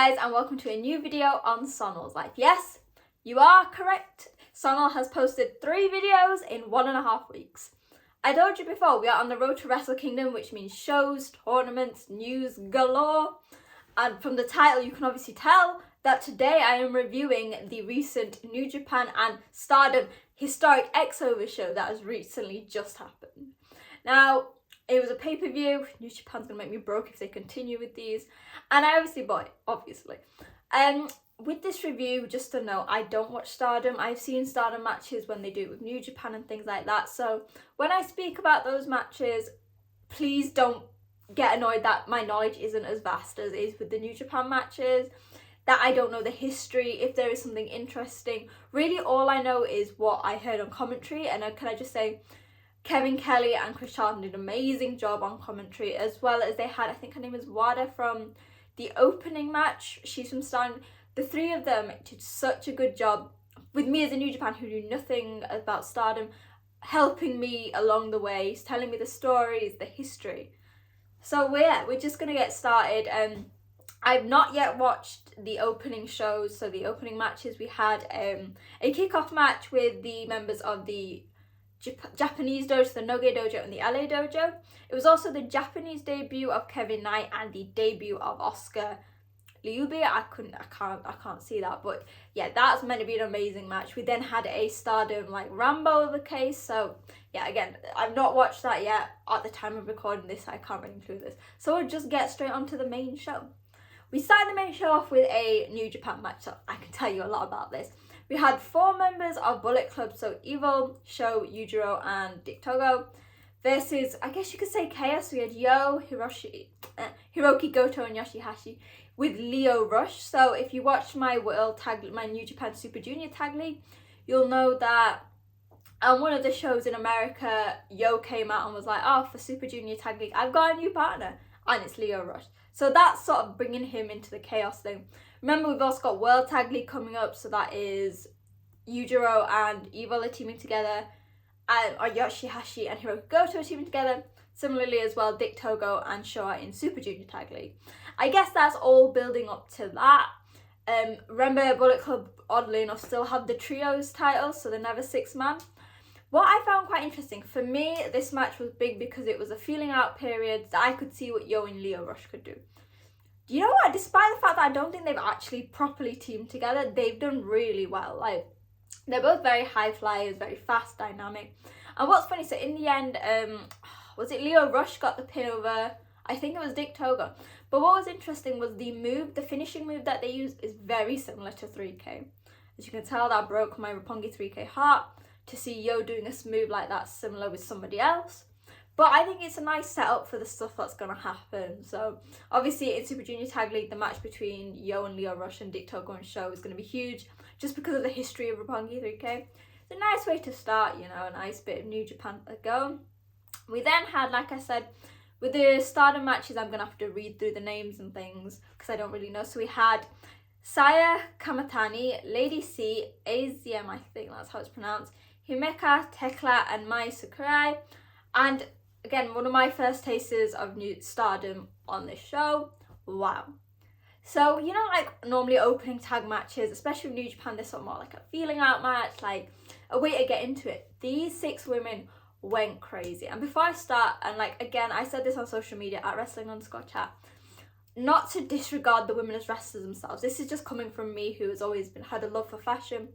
guys, and welcome to a new video on Sonal's life. Yes, you are correct. Sonal has posted 3 videos in 1.5 weeks. I told you before, we are on the road to Wrestle Kingdom, which means shows, tournaments, news galore. And from the title, you can obviously tell that today I am reviewing the recent New Japan and Stardom historic X-Over show that has recently just happened. Now, it was a pay-per-view. New Japan's gonna make me broke if they continue with these. And I obviously bought it, obviously. With this review, just to know, I don't watch Stardom. I've seen Stardom matches when they do it with New Japan and things like that. So when I speak about those matches, please don't get annoyed that my knowledge isn't as vast as it is with the New Japan matches. That I don't know the history, if there is something interesting. Really, all I know is what I heard on commentary. And can I just say, Kevin Kelly and Chris Charlton did an amazing job on commentary, as well as they had, I think her name is Wada from the opening match. She's from Stardom. The 3 of them did such a good job with me as a New Japan who knew nothing about Stardom, helping me along the way, telling me the stories, the history. So yeah, we're just gonna get started. I've not yet watched the opening shows, so the opening matches. We had a kickoff match with the members of the Japanese dojo, the Noge dojo and the LA dojo. It was also the Japanese debut of Kevin Knight and the debut of Oscar Liubi. I can't see that, but yeah, that's meant to be an amazing match. We then had a Stardom like Rambo of the case. So yeah, again, I've not watched that yet. At the time of recording this, I can't really include this. So we'll just get straight onto the main show. We started the main show off with a New Japan match, so I can tell you a lot about this. We had 4 members of Bullet Club, so Evil, Sho, Yujiro, and Dick Togo, versus, I guess you could say, Chaos. We had Hiroki Goto and Yoshihashi with Lio Rush. So if you watched my my New Japan Super Junior Tag League, you'll know that on one of the shows in America, Yo came out and was like, oh, for Super Junior Tag League, I've got a new partner, and it's Lio Rush. So that's sort of bringing him into the Chaos thing. Remember, we've also got World Tag League coming up, so that is Yujiro and Evil are teaming together, and Yoshihashi and Hiroki Goto are teaming together. Similarly as well, Dick Togo and Sho are in Super Junior Tag League. I guess that's all building up to that. Remember, Bullet Club, oddly enough, still have the trios title, so they're never 6-man. What I found quite interesting, for me, this match was big because it was a feeling out period that I could see what Yo and Lio Rush could do. You know what? Despite the fact that I don't think they've actually properly teamed together, they've done really well. Like, they're both very high flyers, very fast, dynamic. And what's funny, so in the end, was it Lio Rush got the pin over? I think it was Dick Togo. But what was interesting was the finishing move that they used is very similar to 3K. As you can tell, that broke my Roppongi 3K heart to see Yo doing a move like that similar with somebody else. But I think it's a nice setup for the stuff that's going to happen. So obviously in Super Junior Tag League, the match between Yo and Lio Rush and Dick Togo and Sho is going to be huge, just because of the history of Roppongi 3K. It's a nice way to start, you know, a nice bit of New Japan to go. We then had, like I said, with the Stardom matches, I'm going to have to read through the names and things because I don't really know. So we had Saya Kamatani, Lady C, AZM, I think that's how it's pronounced, Himeka, Tekla, and Mai Sakurai. And again, one of my first tasters of New Stardom on this show. Wow. So, you know, like normally opening tag matches, especially with New Japan, they're sort of more like a feeling out match, like a way to get into it. These 6 women went crazy. And before I start, and like, again, I said this on social media at wrestling_chat, not to disregard the women as wrestlers themselves. This is just coming from me, who has always had a love for fashion.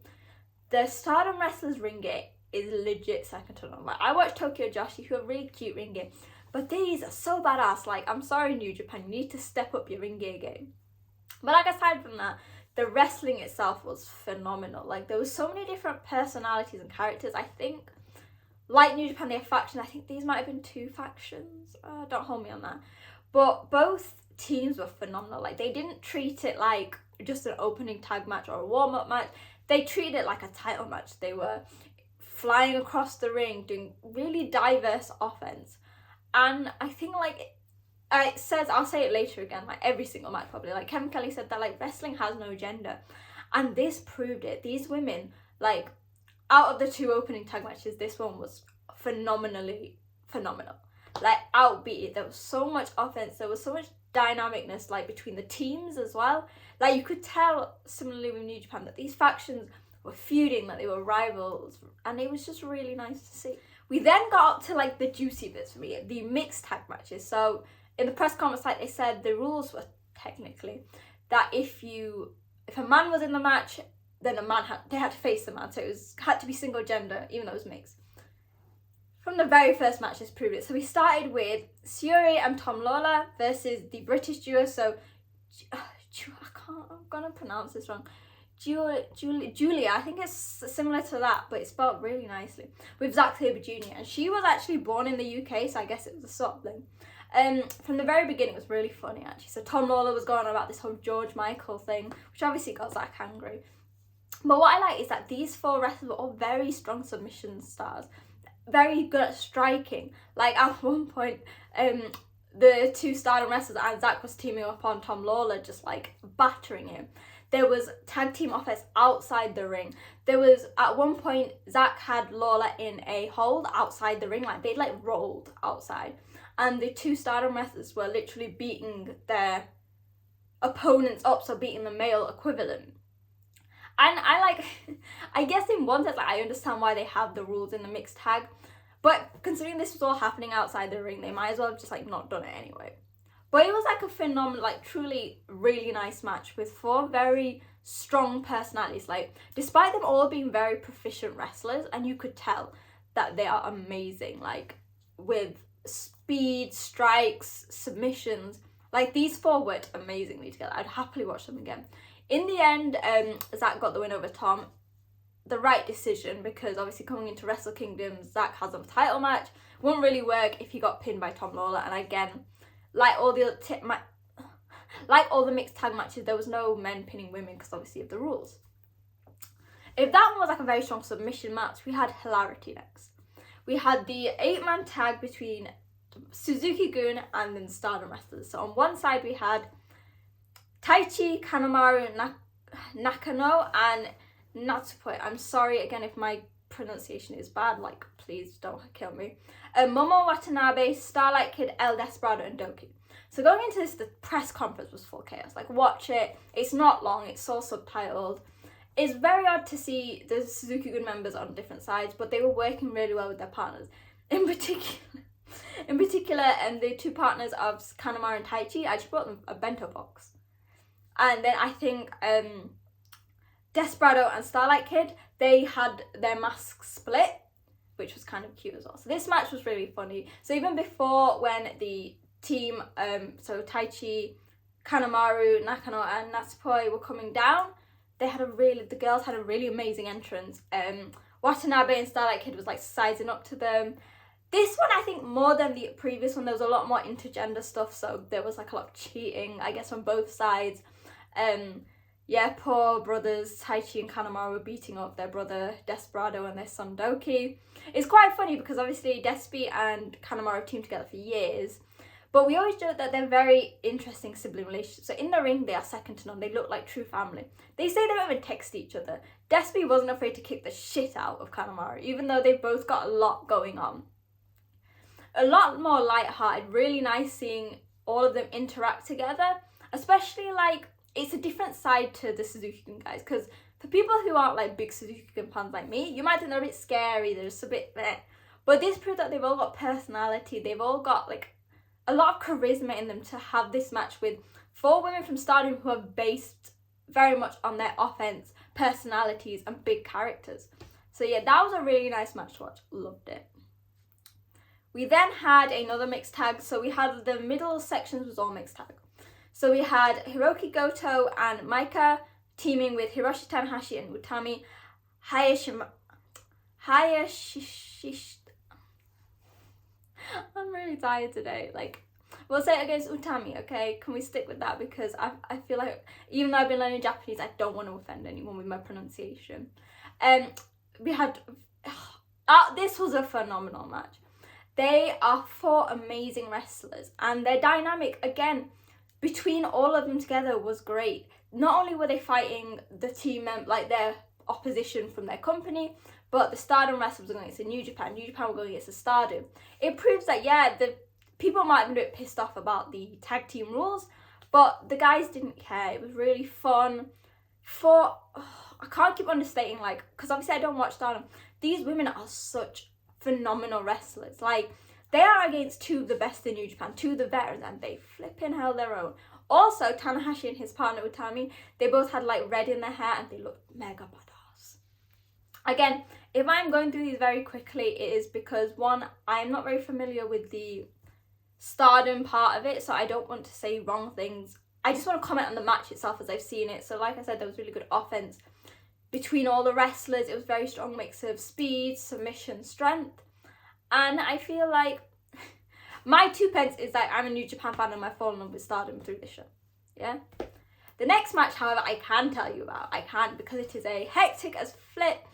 The Stardom wrestlers' ring gear is legit second to none. Like, I watch Tokyo Joshi, who have really cute ring gear, but these are so badass. Like, I'm sorry, New Japan, you need to step up your ring gear game. But like, aside from that, the wrestling itself was phenomenal. Like, there was so many different personalities and characters. I think, like New Japan, they have factions. I think these might have been 2 factions. Don't hold me on that. But both teams were phenomenal. Like, they didn't treat it like just an opening tag match or a warm-up match. They treated it like a title match. They were flying across the ring, doing really diverse offense. And I think, like, it says, I'll say it later again, like every single match probably, like Kevin Kelly said that, like, wrestling has no gender. And this proved it. These women, like, out of the 2 opening tag matches, this one was phenomenally phenomenal. Like, outbeat it. There was so much offense, there was so much dynamicness like between the teams as well. Like you could tell, similarly with New Japan, that these factions were feuding, that they were rivals, and it was just really nice to see. We then got up to like the juicy bits for me, the mixed tag matches. So in the press conference, like they said, the rules were technically that if a man was in the match, then they had to face the man. So it had to be single gender, even though it was mixed. From the very first match, this proved it. So we started with Syuri and Tom Lawler versus the British duo. So I'm gonna pronounce this wrong. Julia, I think it's similar to that, but it's spelled really nicely, with Zack Sabre Jr. And she was actually born in the UK, so I guess it was a sort of thing. From the very beginning, it was really funny actually. So Tom Lawler was going on about this whole George Michael thing, which obviously got Zack angry. But what I like is that these 4 wrestlers were all very strong submission stars, very good at striking. Like at one point, the 2 Stardom wrestlers and Zack was teaming up on Tom Lawler, just like battering him. There was tag team offense outside the ring. There was, at one point, Zack had Lawler in a hold outside the ring. Like, they'd, like, rolled outside. And the 2 Stardom wrestlers were literally beating their opponents up, so beating the male equivalent. And I guess in one sense, like, I understand why they have the rules in the mixed tag. But considering this was all happening outside the ring, they might as well have just, like, not done it anyway. But it was like a phenomenal, like truly really nice match with 4 very strong personalities. Like, despite them all being very proficient wrestlers, and you could tell that they are amazing, like with speed, strikes, submissions. Like, these 4 worked amazingly together. I'd happily watch them again. In the end, Zack got the win over Tom. The right decision, because obviously coming into Wrestle Kingdom, Zack has a title match. Wouldn't really work if he got pinned by Tom Lawler. And again, like all the mixed tag matches, there was no men pinning women because obviously of the rules. If that one was like a very strong submission match, we had hilarity next. We had the 8-man tag between Suzuki-gun and then Stardom wrestlers. So on one side we had Taichi, Kanemaru, Nakano and Natsupoi. I'm sorry again if my pronunciation is bad, like please don't kill me. Momo Watanabe, Starlight Kid, El Desperado and Doki. So going into this, the press conference was full chaos. Like, watch it. It's not long. It's all subtitled. It's very odd to see the Suzuki-gun members on different sides, but they were working really well with their partners. In particular, the 2 partners of Kanemaru and Taichi, I just brought them a bento box. And then I think Desperado and Starlight Kid, they had their masks split, which was kind of cute as well. So this match was really funny. So even before, when the team, so Taichi, Kanemaru, Nakano and Natsupoi were coming down, the girls had a really amazing entrance. Watanabe and Starlight Kid was like sizing up to them. This one, I think, more than the previous one, there was a lot more intergender stuff, so there was like a lot of cheating, I guess, on both sides. Yeah, poor brothers Taichi and Kanemaru were beating up their brother Desperado and their son Doki. It's quite funny because obviously Despi and Kanemaru have teamed together for years, but we always joke that they're very interesting sibling relationships. So in the ring, they are second to none. They look like true family. They say they don't even text each other. Despi wasn't afraid to kick the shit out of Kanemaru, even though they've both got a lot going on. A lot more light-hearted, really nice seeing all of them interact together, especially like, it's a different side to the Suzuki-gun guys, because for people who aren't like big Suzuki-gun fans like me, you might think they're a bit scary, they're just a bit meh. But this proved that they've all got personality, they've all got like a lot of charisma in them to have this match with 4 women from Stardom who are based very much on their offense, personalities and big characters. So yeah, that was a really nice match to watch, loved it. We then had another mixed tag, so we had the middle sections was all mixed tag. So we had Hiroki Goto and Maika teaming with Hiroshi Tanahashi and Utami Hayashi. I'm really tired today. Like, we'll say it against Utami, okay? Can we stick with that? Because I feel like, even though I've been learning Japanese, I don't want to offend anyone with my pronunciation. We had, this was a phenomenal match. They are 4 amazing wrestlers, and their dynamic, again, between all of them together was great. Not only were they fighting the team, like their opposition from their company, but the Stardom wrestlers were going against the New Japan were going against the Stardom. It proves that, yeah, the people might have been a bit pissed off about the tag team rules, but the guys didn't care. It was really fun. I can't keep understating, like, because obviously I don't watch Stardom. These women are such phenomenal wrestlers. Like, they are against two of the best in New Japan, two of the veterans, and they flipping held their own. Also, Tanahashi and his partner Utami, they both had like red in their hair and they looked mega badass. Again, if I'm going through these very quickly, it is because, one, I'm not very familiar with the Stardom part of it, so I don't want to say wrong things. I just want to comment on the match itself as I've seen it. So like I said, there was really good offense between all the wrestlers. It was a very strong mix of speed, submission, strength. And I feel like my 2 pence is that I'm a New Japan fan and I've fallen in love with Stardom through this show. Yeah? The next match, however, I can tell you about. I can't, because it is a hectic as flip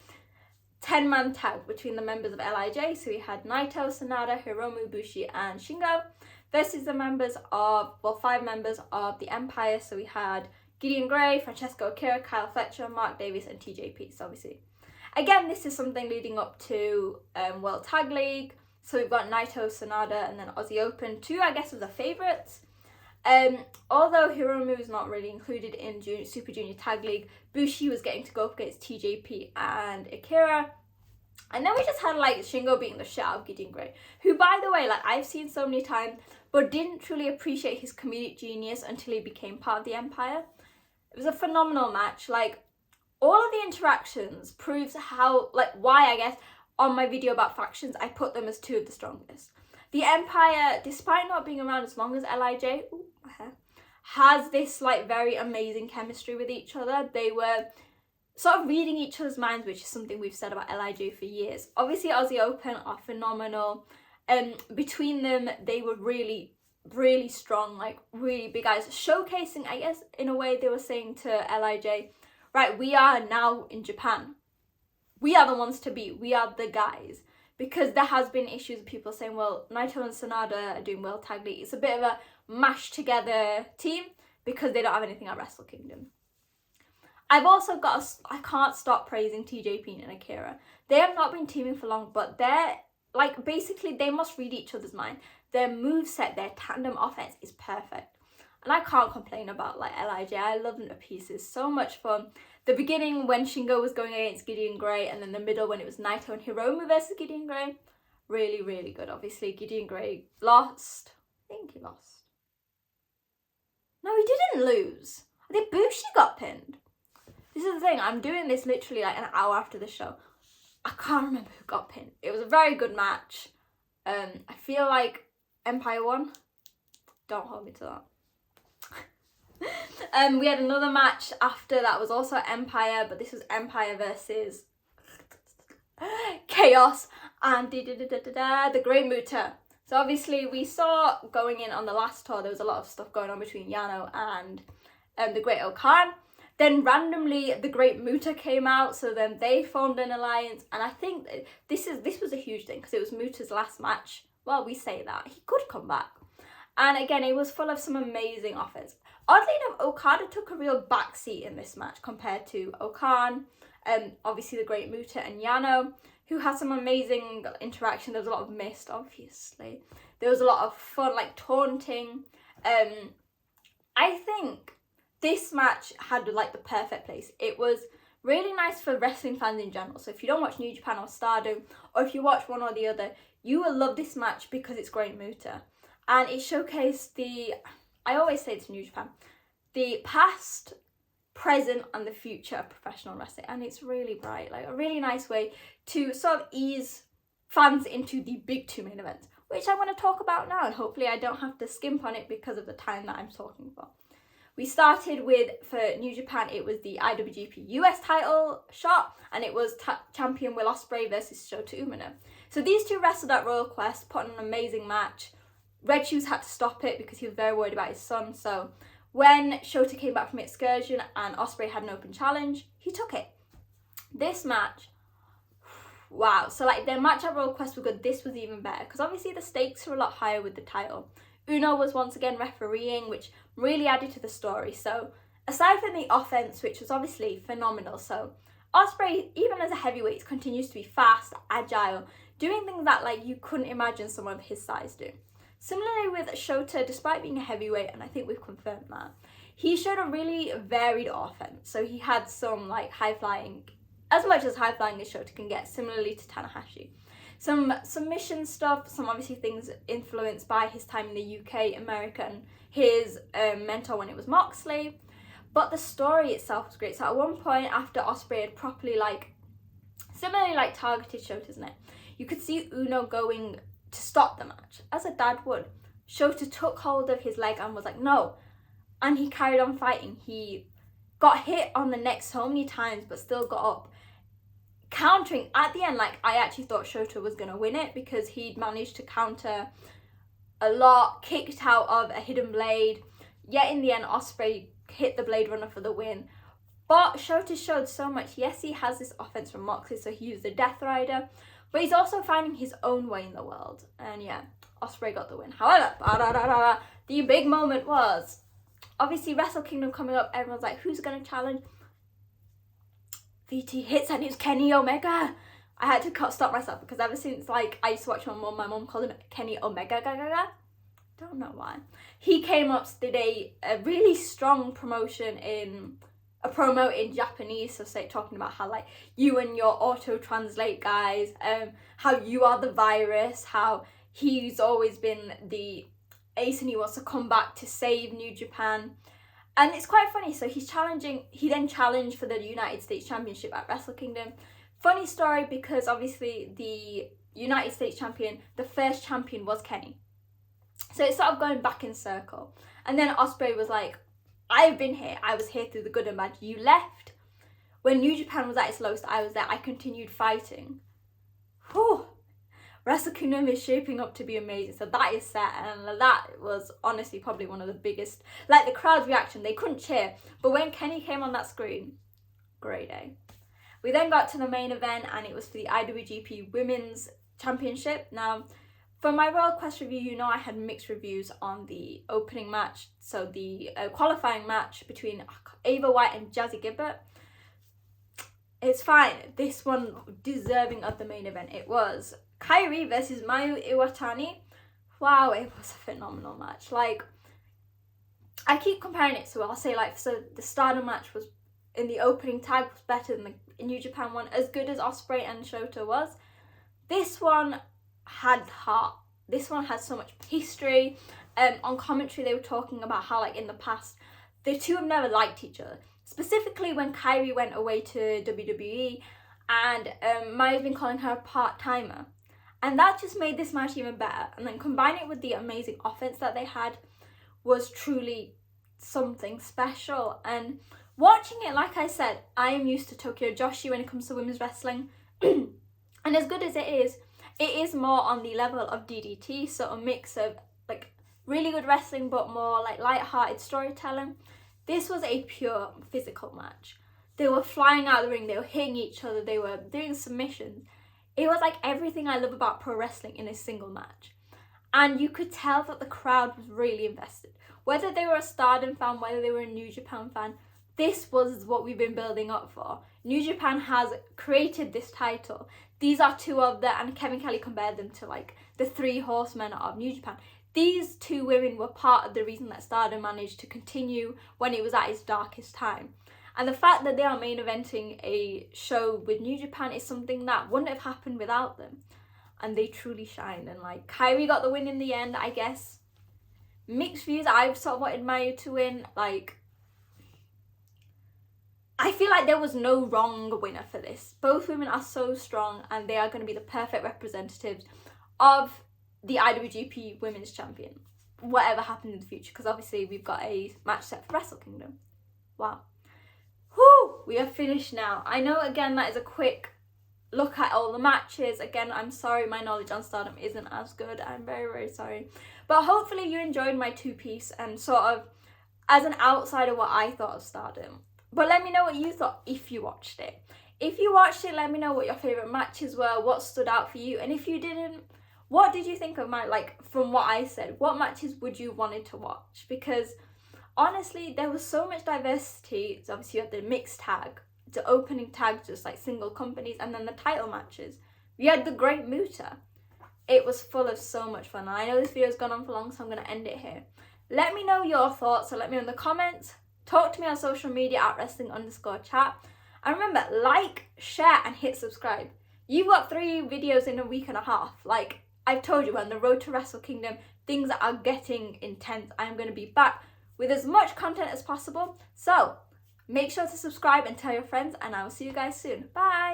10-man tag between the members of LIJ. So we had Naito, Sanada, Hiromu, Bushi and Shingo versus the members of, well, 5 members of the Empire. So we had Gideon Grey, Francesco Akira, Kyle Fletcher, Mark Davis and TJP. So obviously, again, this is something leading up to World Tag League. So we've got Naito, Sanada and then Aussie Open, 2 I guess of the favourites. Although Hiromu is not really included in Super Junior Tag League, Bushi was getting to go up against TJP and Akira. And then we just had like Shingo beating the shit out of Gideon Grey, who, by the way, like I've seen so many times, but didn't truly appreciate his comedic genius until he became part of the Empire. It was a phenomenal match. Like, all of the interactions proves how, like, why, I guess, on my video about factions, I put them as 2 of the strongest. The Empire, despite not being around as long as LIJ, has this like very amazing chemistry with each other. They were sort of reading each other's minds, which is something we've said about LIJ for years. Obviously, Aussie Open are phenomenal. Between them, they were really, really strong, like really big guys, showcasing, I guess, in a way they were saying to LIJ, right, we are now in Japan. We are the ones to beat. We are the guys. Because there has been issues of people saying, well, Naito and Sanada are doing World Tag League. It's a bit of a mashed together team because they don't have anything at Wrestle Kingdom. I've also got, I can't stop praising TJP and Akira. They have not been teaming for long, but they're, like, basically they must read each other's mind. Their moveset, their tandem offense is perfect. And I can't complain about, like, LIJ. I love them to pieces. So much fun. The beginning when Shingo was going against Gideon Grey, and then the middle when it was Naito and Hiromu versus Gideon Grey. Really, really good. Obviously, Gideon Grey lost. I think he lost. No, he didn't lose. I think Bushi got pinned. This is the thing. I'm doing this literally like an hour after the show. I can't remember who got pinned. It was a very good match. I feel like Empire won. Don't hold me to that. We had another match after that was also Empire, but this was Empire versus Chaos and the Great Muta. So obviously we saw going in on the last tour, there was a lot of stuff going on between Yano and the Great Okan. Then randomly the Great Muta came out, so then they formed an alliance, and I think this was a huge thing because it was Muta's last match. Well, we say that. He could come back. And again, it was full of some amazing offense. Oddly enough, Okada took a real backseat in this match compared to Okan, obviously the Great Muta and Yano, who had some amazing interaction. There was a lot of mist, obviously. There was a lot of fun, like taunting. I think this match had like the perfect place. It was really nice for wrestling fans in general. So if you don't watch New Japan or Stardom, or if you watch one or the other, you will love this match because it's Great Muta. And it showcased the, I always say this in New Japan, the past, present and the future of professional wrestling. And it's really bright, like a really nice way to sort of ease fans into the big 2 main events, which I'm going to talk about now. And hopefully I don't have to skimp on it because of the time that I'm talking for. We started with, for New Japan, it was the IWGP US title shot, and it was champion Will Ospreay versus Shota Umino. So these 2 wrestled at Royal Quest, put on an amazing match. Red Shoes had to stop it because he was very worried about his son. So when Shota came back from excursion and Ospreay had an open challenge, he took it. This match, wow. So like their match at Royal Quest was good. This was even better because obviously the stakes were a lot higher with the title. Uno was once again refereeing, which really added to the story. So aside from the offense, which was obviously phenomenal, so Ospreay, even as a heavyweight, continues to be fast, agile, doing things that like you couldn't imagine someone of his size do. Similarly with Shota, despite being a heavyweight, and I think we've confirmed that, he showed a really varied offense. So he had some like high flying, as much as high flying as Shota can get, similarly to Tanahashi. Some submission stuff, some obviously things influenced by his time in the UK, America, and his mentor when it was Moxley. But the story itself was great. So at one point, after Ospreay had properly similarly targeted Shota, isn't it? You could see Uno going to stop the match, as a dad would. Shota took hold of his leg and was like, no. And he carried on fighting. He got hit on the neck so many times, but still got up. Countering at the end, I actually thought Shota was going to win it because he'd managed to counter a lot, kicked out of a hidden blade. Yet in the end, Ospreay hit the Blade Runner for the win. But Shota showed so much. Yes, he has this offense from Moxley, so he used the Death Rider, but he's also finding his own way in the world. And yeah, Ospreay got the win. However, the big moment was, obviously, Wrestle Kingdom coming up. Everyone's like, who's going to challenge? VT hits and it's Kenny Omega. I had to stop myself because ever since I used to watch my mom called him Kenny Omega. Don't know why. He came up, did a really strong promotion in a promo in Japanese, so talking about how you and your auto translate guys, how you are the virus, how he's always been the ace and he wants to come back to save New Japan. And it's quite funny. So he then challenged for the United States Championship at Wrestle Kingdom. Funny story, because obviously the United States champion, the first champion was Kenny. So it's sort of going back in circle. And then Ospreay was like, I've been here. I was here through the good and bad. You left. When New Japan was at its lowest, I was there. I continued fighting. Whew. Wrestle Kingdom is shaping up to be amazing. So that is set. And that was honestly probably one of the biggest, the crowd's reaction. They couldn't cheer. But when Kenny came on that screen, great day. We then got to the main event, and it was for the IWGP Women's Championship. Now, for my Royal Quest review, you know I had mixed reviews on the opening match, so the qualifying match between Ava White and Jazzy Gibbert. It's fine. This one deserving of the main event. It was Kairi versus Mayu Iwatani. Wow, it was a phenomenal match. I keep comparing it, so I'll say so the Stardom match was in the opening tag was better than the New Japan one, as good as Ospreay and Shota was. This one had heart. This one had so much history. On commentary they were talking about how in the past the two have never liked each other, specifically when Kairi went away to WWE and Maya's been calling her a part-timer, and that just made this match even better. And then combine it with the amazing offense that they had was truly something special. And watching it, like I said, I am used to Tokyo Joshi when it comes to women's wrestling. And as good as it is more on the level of DDT, so a mix of really good wrestling but more light-hearted storytelling. This was a pure physical match. They were flying out of the ring, they were hitting each other, they were doing submissions. It was everything I love about pro wrestling in a single match. And you could tell that the crowd was really invested. Whether they were a Stardom fan, whether they were a New Japan fan, this was what we've been building up for. New Japan has created this title. These are two of the, and Kevin Kelly compared them to the three horsemen of New Japan. These two women were part of the reason that Stardom managed to continue when it was at its darkest time. And the fact that they are main eventing a show with New Japan is something that wouldn't have happened without them. And they truly shined. And Kairi got the win in the end, I guess. Mixed views. I've sort of wanted Mayu to win. I feel like there was no wrong winner for this. Both women are so strong and they are going to be the perfect representatives of the IWGP Women's Champion, whatever happens in the future, because obviously we've got a match set for Wrestle Kingdom. Wow. Whew, we are finished now. I know, again, that is a quick look at all the matches. Again, I'm sorry my knowledge on Stardom isn't as good. I'm very, very sorry. But hopefully you enjoyed my two-piece and sort of, as an outsider, what I thought of Stardom. But let me know what you thought if you watched it. If you watched it, let me know what your favourite matches were, what stood out for you. And if you didn't, what did you think of from what I said? What matches would you wanted to watch? Because honestly, there was so much diversity. So obviously you had the mixed tag, the opening tag, just single companies, and then the title matches. We had the Great Muta. It was full of so much fun. And I know this video's gone on for long, so I'm going to end it here. Let me know your thoughts, so let me know in the comments. Talk to me on social media at wrestling_chat. And remember, like, share, and hit subscribe. You've got 3 videos in a week and a half. Like, I've told you, on the road to Wrestle Kingdom, things are getting intense. I'm going to be back with as much content as possible. So, make sure to subscribe and tell your friends, and I will see you guys soon. Bye!